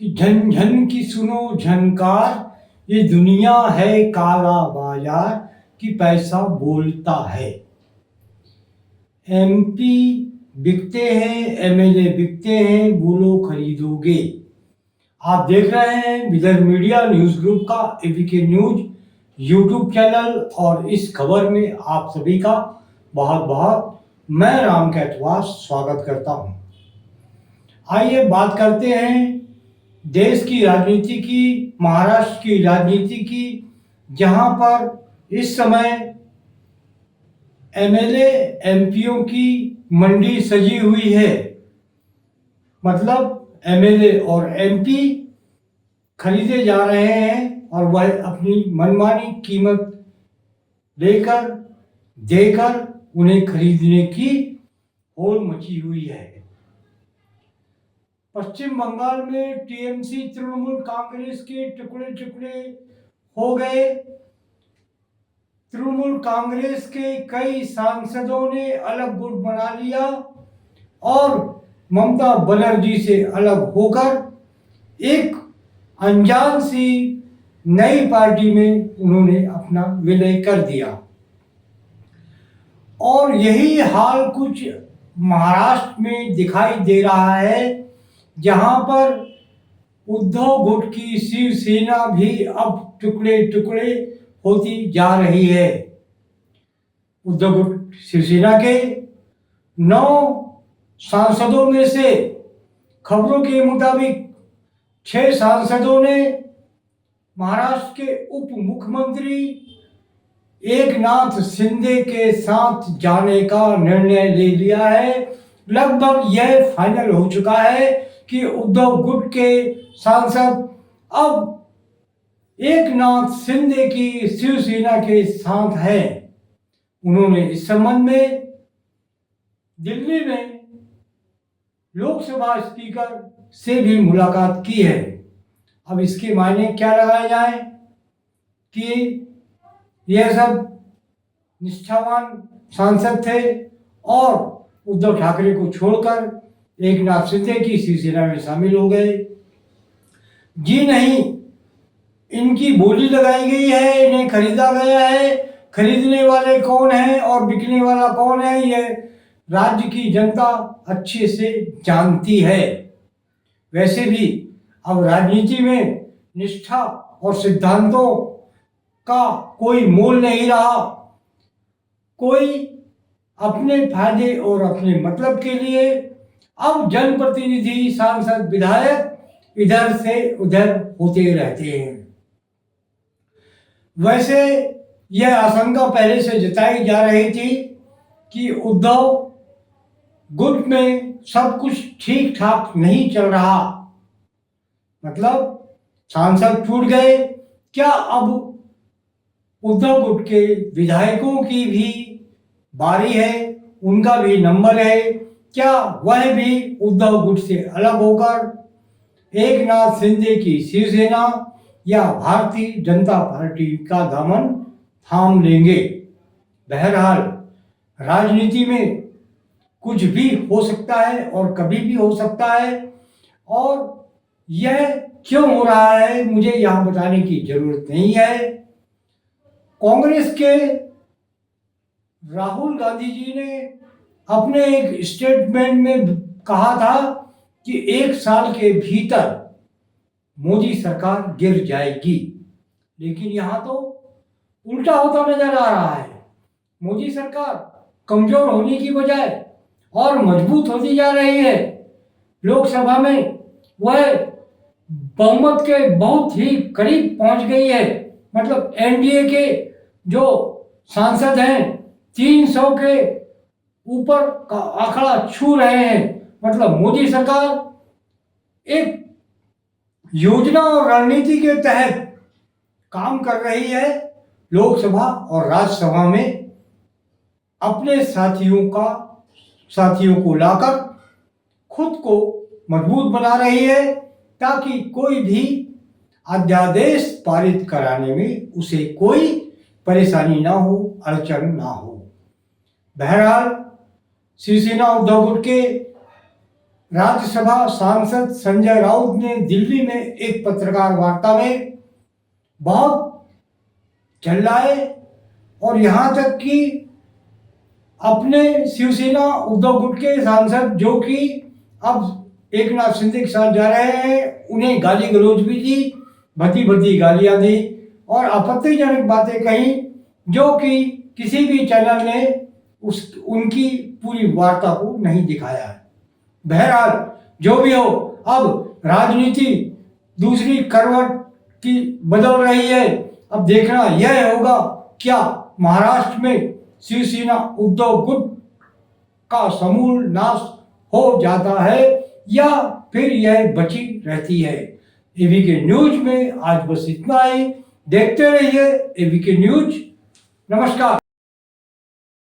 कि झन की सुनो झनकार, ये दुनिया है काला बाजार कि पैसा बोलता है। एमपी बिकते हैं, एमएलए बिकते हैं, बोलो खरीदोगे। आप देख रहे हैं विदर्भ मीडिया न्यूज ग्रुप का एबीके न्यूज यूट्यूब चैनल और इस खबर में आप सभी का बहुत बहुत मैं राम कैटवास स्वागत करता हूं। आइए बात करते हैं देश की राजनीति की, महाराष्ट्र की राजनीति की, जहां पर इस समय एमएलए एमपीओ की मंडी सजी हुई है। मतलब एमएलए और एमपी खरीदे जा रहे हैं और वह अपनी मनमानी कीमत लेकर देकर उन्हें खरीदने की होड़ मची हुई है। पश्चिम बंगाल में टीएमसी तृणमूल कांग्रेस के टुकड़े टुकड़े हो गए। तृणमूल कांग्रेस के कई सांसदों ने अलग गुट बना लिया और ममता बनर्जी से अलग होकर एक अनजान सी नई पार्टी में उन्होंने अपना विलय कर दिया। और यही हाल कुछ महाराष्ट्र में दिखाई दे रहा है, जहां पर उद्धव गुट की शिवसेना भी अब टुकड़े टुकड़े होती जा रही है। उद्धव गुट शिवसेना के 9 सांसदों में से खबरों के मुताबिक 6 सांसदों ने महाराष्ट्र के उप मुख्यमंत्री एकनाथ शिंदे के साथ जाने का निर्णय ले लिया है। लगभग यह फाइनल हो चुका है कि उद्धव गुट के सांसद अब एकनाथ शिंदे की शिवसेना के साथ हैं। उन्होंने इस संबंध में दिल्ली में लोकसभा स्पीकर से भी मुलाकात की है। अब इसके मायने क्या लगाए जाए कि यह सब निष्ठावान सांसद थे और उद्धव ठाकरे को छोड़कर एकनाथ शिंदे की शिवसेना में शामिल हो गए। जी नहीं, इनकी बोली लगाई गई है, इन्हें खरीदा गया है। खरीदने वाले कौन हैं और बिकने वाला कौन है, यह राज्य की जनता अच्छे से जानती है। वैसे भी अब राजनीति में निष्ठा और सिद्धांतों का कोई मोल नहीं रहा। कोई अपने फायदे और अपने मतलब के लिए अब जनप्रतिनिधि, सांसद, विधायक इधर से उधर होते रहते हैं। वैसे यह आशंका पहले से जताई जा रही थी कि उद्धव गुट में सब कुछ ठीक ठाक नहीं चल रहा। मतलब सांसद छूट गए, क्या अब उद्धव गुट के विधायकों की भी बारी है, उनका भी नंबर है? क्या वह भी उद्धव गुट से अलग होकर एकनाथ शिंदे की शिवसेना या भारतीय जनता पार्टी का दामन थाम लेंगे? बहरहाल राजनीति में कुछ भी हो सकता है और कभी भी हो सकता है, और यह क्यों हो रहा है मुझे यहाँ बताने की जरूरत नहीं है। कांग्रेस के राहुल गांधी जी ने अपने एक स्टेटमेंट में कहा था कि 1 साल के भीतर मोदी सरकार गिर जाएगी, लेकिन यहां तो उल्टा होता नजर आ रहा है। मोदी सरकार कमजोर होने की बजाय और मजबूत होती जा रही है। लोकसभा में वह बहुमत के बहुत ही करीब पहुंच गई है। मतलब एनडीए के जो सांसद हैं 300 के ऊपर का आंकड़ा छू रहे हैं। मतलब मोदी सरकार एक योजना और रणनीति के तहत काम कर रही है। लोकसभा और राज्यसभा में अपने साथियों को लाकर खुद को मजबूत बना रही है, ताकि कोई भी अध्यादेश पारित कराने में उसे कोई परेशानी ना हो, अड़चन ना हो। बहरहाल शिवसेना उद्धव गुट के राज्यसभा सांसद संजय राउत ने दिल्ली में एक पत्रकार वार्ता में बहुत चिल्लाए और यहाँ तक कि अपने शिवसेना उद्धव गुट के सांसद जो कि अब एक नाथ शिंदे के साथ जा रहे हैं, उन्हें गाली गलौज भी दी, भद्दी भद्दी गालियां दी और आपत्तिजनक बातें कही, जो कि किसी भी चैनल ने उनकी पूरी वार्ता को नहीं दिखाया है। बहरहाल जो भी हो, अब राजनीति दूसरी करवट की बदल रही है। अब देखना यह होगा क्या महाराष्ट्र में शिवसेना उद्धव गुट का समूल नाश हो जाता है या फिर यह बची रहती है। एबीके न्यूज में आज बस इतना ही। देखते रहिए एबीके न्यूज। नमस्कार।